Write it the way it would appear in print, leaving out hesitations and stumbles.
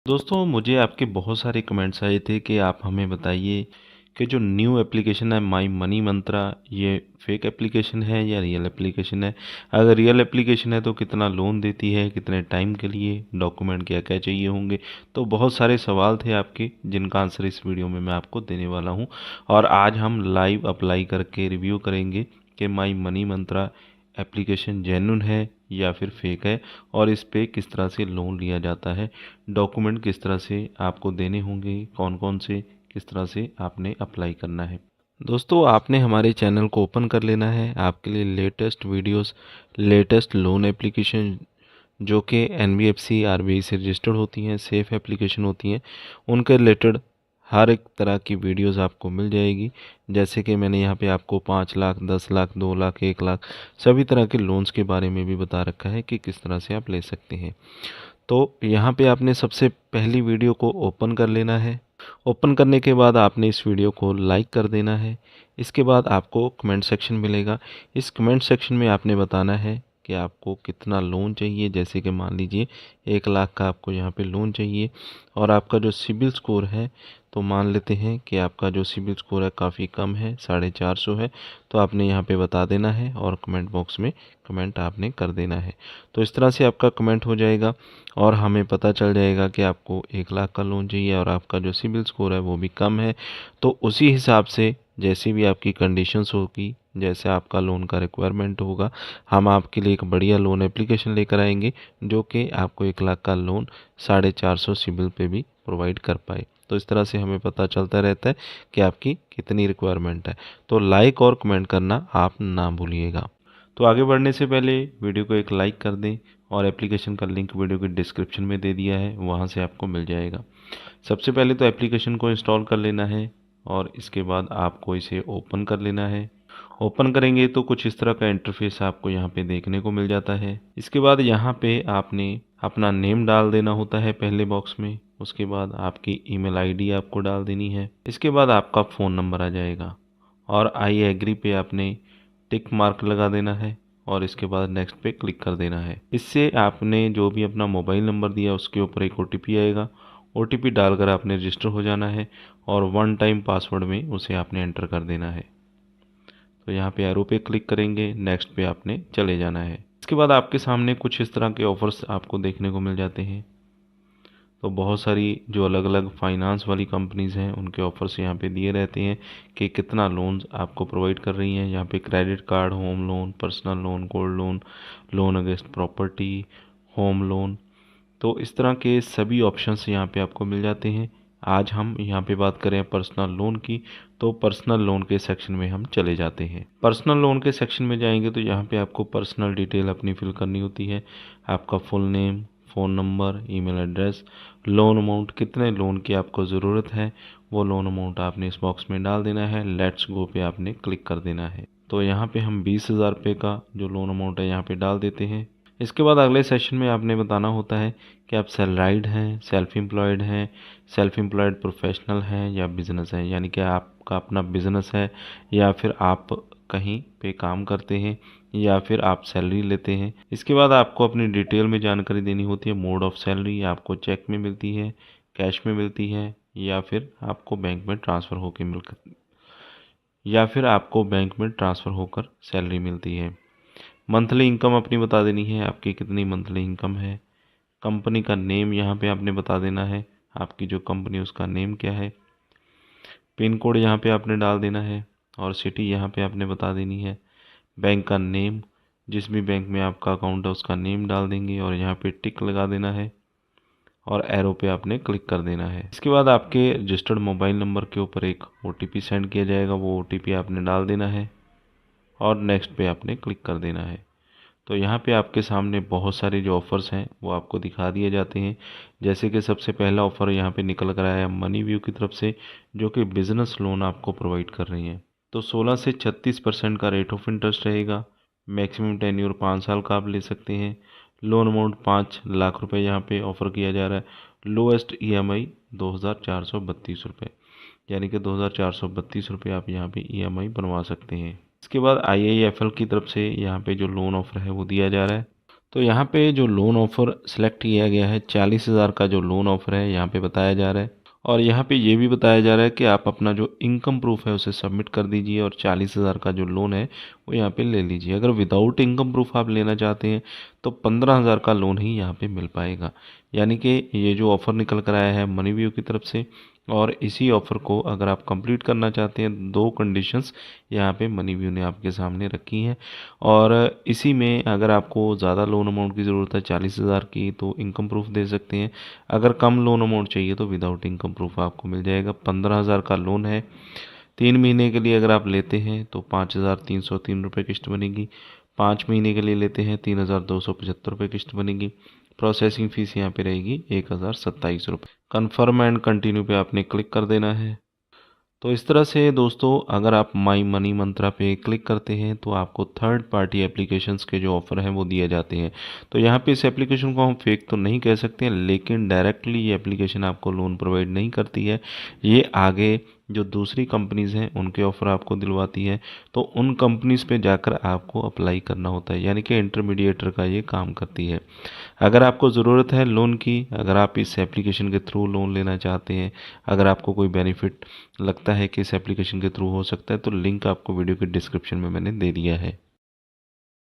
दोस्तों मुझे आपके बहुत सारे कमेंट्स आए थे कि आप हमें बताइए कि जो न्यू एप्लीकेशन है माई मनी मंत्रा ये फेक एप्लीकेशन है या रियल एप्लीकेशन है। अगर रियल एप्लीकेशन है तो कितना लोन देती है, कितने टाइम के लिए, डॉक्यूमेंट क्या क्या चाहिए होंगे। तो बहुत सारे सवाल थे आपके जिनका आंसर इस वीडियो में मैं आपको देने वाला हूं। और आज हम लाइव अप्लाई करके रिव्यू करेंगे कि my money Mantra application genuine है या फिर फेक है, और इस पे किस तरह से लोन लिया जाता है, डॉक्यूमेंट किस तरह से आपको देने होंगे, कौन कौन से, किस तरह से आपने अप्लाई करना है। दोस्तों आपने हमारे चैनल को ओपन कर लेना है। आपके लिए latest videos, latest loan application जो कि एनबीएफसी आरबीआई से रजिस्टर्ड होती हैं, सेफ एप्लीकेशन होती हैं, उनके रिलेटेड हर एक तरह की वीडियोस आपको मिल जाएगी। जैसे कि मैंने यहाँ पे आपको 5 लाख, 10 लाख, 2 लाख, 1 लाख सभी तरह के लोन्स के बारे में भी बता रखा है कि किस तरह से आप ले सकते हैं। तो यहाँ पे आपने सबसे पहली वीडियो को ओपन कर लेना है। ओपन करने के बाद आपने इस वीडियो को लाइक कर देना है। इसके बाद आपको कमेंट सेक्शन मिलेगा। इस कमेंट सेक्शन में आपने बताना है कि आपको कितना लोन चाहिए। जैसे कि मान लीजिए 1 लाख का आपको यहाँ पे लोन चाहिए, और आपका जो सिबिल स्कोर है, तो मान लेते हैं कि आपका जो सिबिल स्कोर है काफ़ी कम है, 450 है। तो आपने यहाँ पे बता देना है और कमेंट बॉक्स में कमेंट आपने कर देना है। तो इस तरह से आपका कमेंट हो जाएगा और हमें पता चल जाएगा कि आपको 1 लाख का लोन चाहिए और आपका जो सिबिल स्कोर है वो भी कम है। तो उसी हिसाब से जैसी भी आपकी कंडीशंस होगी, जैसे आपका लोन का रिक्वायरमेंट होगा, हम आपके लिए एक बढ़िया लोन एप्लीकेशन लेकर आएंगे जो कि आपको 1 लाख का लोन 450 सिबिल पे भी प्रोवाइड कर पाए। तो इस तरह से हमें पता चलता रहता है कि आपकी कितनी रिक्वायरमेंट है। तो लाइक और कमेंट करना आप ना भूलिएगा। तो आगे बढ़ने से पहले वीडियो को एक लाइक कर दें, और एप्लीकेशन का लिंक वीडियो के डिस्क्रिप्शन में दे दिया है, वहाँ से आपको मिल जाएगा। सबसे पहले तो एप्लीकेशन को इंस्टॉल कर लेना है और इसके बाद आपको इसे ओपन कर लेना है। ओपन करेंगे तो कुछ इस तरह का इंटरफेस आपको यहाँ पे देखने को मिल जाता है। इसके बाद यहाँ पे आपने अपना नेम डाल देना होता है पहले बॉक्स में। उसके बाद आपकी ईमेल आईडी आपको डाल देनी है। इसके बाद आपका फ़ोन नंबर आ जाएगा और आई एग्री पे आपने टिक मार्क लगा देना है और इसके बाद नेक्स्ट पे क्लिक कर देना है। इससे आपने जो भी अपना मोबाइल नंबर दिया उसके ऊपर एक ओटीपी आएगा। ओटीपी डालकर आपने रजिस्टर हो जाना है और 1 टाइम पासवर्ड में उसे आपने एंटर कर देना है। तो यहाँ पे एरो पे क्लिक करेंगे, नेक्स्ट पे आपने चले जाना है। इसके बाद आपके सामने कुछ इस तरह के ऑफर्स आपको देखने को मिल जाते हैं। तो बहुत सारी जो अलग अलग फाइनेंस वाली कंपनीज़ हैं उनके ऑफर्स यहाँ पे दिए रहते हैं कि कितना लोन आपको प्रोवाइड कर रही हैं। यहाँ पे credit card, home loan, personal loan, gold loan, loan against property, home loan, तो इस तरह के सभी ऑप्शंस यहाँ पे आपको मिल जाते हैं। आज हम यहाँ पे बात करें पर्सनल लोन की, तो पर्सनल लोन के सेक्शन में हम चले जाते हैं। पर्सनल लोन के सेक्शन में जाएंगे तो यहाँ पे आपको पर्सनल डिटेल अपनी फिल करनी होती है। आपका full name, phone number, email address, loan amount, कितने लोन की आपको ज़रूरत है वो लोन अमाउंट आपने इस बॉक्स में डाल देना है। लेट्स गो पे आपने क्लिक कर देना है। तो यहाँ पे हम 20,000 रुपये का जो लोन अमाउंट है यहाँ पे डाल देते हैं। इसके बाद अगले सेशन में आपने बताना होता है कि आप सैलराइड हैं, सेल्फ एम्प्लॉयड हैं, सेल्फ एम्प्लॉयड प्रोफेशनल हैं या बिज़नेस हैं, यानी कि आपका अपना बिज़नेस है या फिर आप कहीं पे काम करते हैं या फिर आप सैलरी लेते हैं। इसके बाद आपको अपनी डिटेल में जानकारी देनी होती है। मोड ऑफ सैलरी आपको चेक में मिलती है, कैश में मिलती है, या फिर आपको बैंक में ट्रांसफ़र होकर सैलरी मिलती है। मंथली इनकम अपनी बता देनी है, आपकी कितनी मंथली इनकम है। कंपनी का नेम यहाँ पे आपने बता देना है, आपकी जो कंपनी उसका नेम क्या है। पिन कोड यहाँ पे आपने डाल देना है और सिटी यहाँ पे आपने बता देनी है। बैंक का नेम, जिस भी बैंक में आपका अकाउंट है उसका नेम डाल देंगे और यहाँ पे टिक लगा देना है और एरो पे आपने क्लिक कर देना है। इसके बाद आपके रजिस्टर्ड मोबाइल नंबर के ऊपर एक ओटीपी सेंड किया जाएगा, वो ओटीपी आपने डाल देना है और नेक्स्ट पे आपने क्लिक कर देना है। तो यहाँ पे आपके सामने बहुत सारे जो ऑफ़र्स हैं वो आपको दिखा दिए जाते हैं। जैसे कि सबसे पहला ऑफ़र यहाँ पे निकल कर आया है मनी व्यू की तरफ से, जो कि बिज़नेस लोन आपको प्रोवाइड कर रही हैं। तो 16 से 36% का रेट ऑफ इंटरेस्ट रहेगा। मैक्सिमम टेन्योर 5 साल का आप ले सकते हैं। लोन अमाउंट 5 लाख रुपए यहाँ पे ऑफ़र किया जा रहा है। लोएस्ट ईएमआई 2,432 रुपये, यानी कि 2,432 रुपये आप यहाँ पे ईएमआई बनवा सकते हैं। इसके बाद आईआईएफएल की तरफ से यहाँ पे जो लोन ऑफर है वो दिया जा रहा है। तो यहाँ पे जो लोन ऑफ़र सेलेक्ट किया गया है 40,000 का जो लोन ऑफ़र है यहाँ पे बताया जा रहा है। और यहाँ पे ये भी बताया जा रहा है कि आप अपना जो इनकम प्रूफ है उसे सबमिट कर दीजिए और 40,000 का जो लोन है वो यहाँ पे ले लीजिए। अगर विदाउट इनकम प्रूफ आप लेना चाहते हैं तो 15,000 का लोन ही यहाँ पे मिल पाएगा। यानी कि ये जो ऑफ़र निकल कर आया है मनीव्यू की तरफ से, और इसी ऑफ़र को अगर आप कंप्लीट करना चाहते हैं, दो कंडीशंस यहाँ पे मनीव्यू ने आपके सामने रखी हैं। और इसी में अगर आपको ज़्यादा लोन अमाउंट की ज़रूरत है 40,000 की तो इनकम प्रूफ दे सकते हैं। अगर कम लोन अमाउंट चाहिए तो विदाउट इनकम प्रूफ आपको मिल जाएगा। 15,000 का लोन है, 3 महीने के लिए अगर आप लेते हैं तो 5,303 रुपये किस्त बनेगी। 5 महीने के लिए लेते हैं 3,275 रुपये किस्त बनेगी। प्रोसेसिंग फ़ीस यहाँ पे रहेगी 1,027 रुपये। कन्फर्म एंड कंटिन्यू पे आपने क्लिक कर देना है। तो इस तरह से दोस्तों अगर आप माई मनी मंत्रा पे क्लिक करते हैं तो आपको थर्ड पार्टी एप्लीकेशंस के जो ऑफ़र हैं वो दिए जाते हैं। तो यहाँ पे इस एप्लीकेशन को हम फेक तो नहीं कह सकते हैं, लेकिन डायरेक्टली ये एप्लीकेशन आपको लोन प्रोवाइड नहीं करती है। ये आगे जो दूसरी कंपनीज़ हैं उनके ऑफ़र आपको दिलवाती है, तो उन कंपनीज़ पे जाकर आपको अप्लाई करना होता है, यानी कि इंटरमीडिएटर का ये काम करती है। अगर आपको ज़रूरत है लोन की, अगर आप इस एप्लीकेशन के थ्रू लोन लेना चाहते हैं, अगर आपको कोई बेनिफिट लगता है कि इस एप्लीकेशन के थ्रू हो सकता है, तो लिंक आपको वीडियो के डिस्क्रिप्शन में मैंने दे दिया है।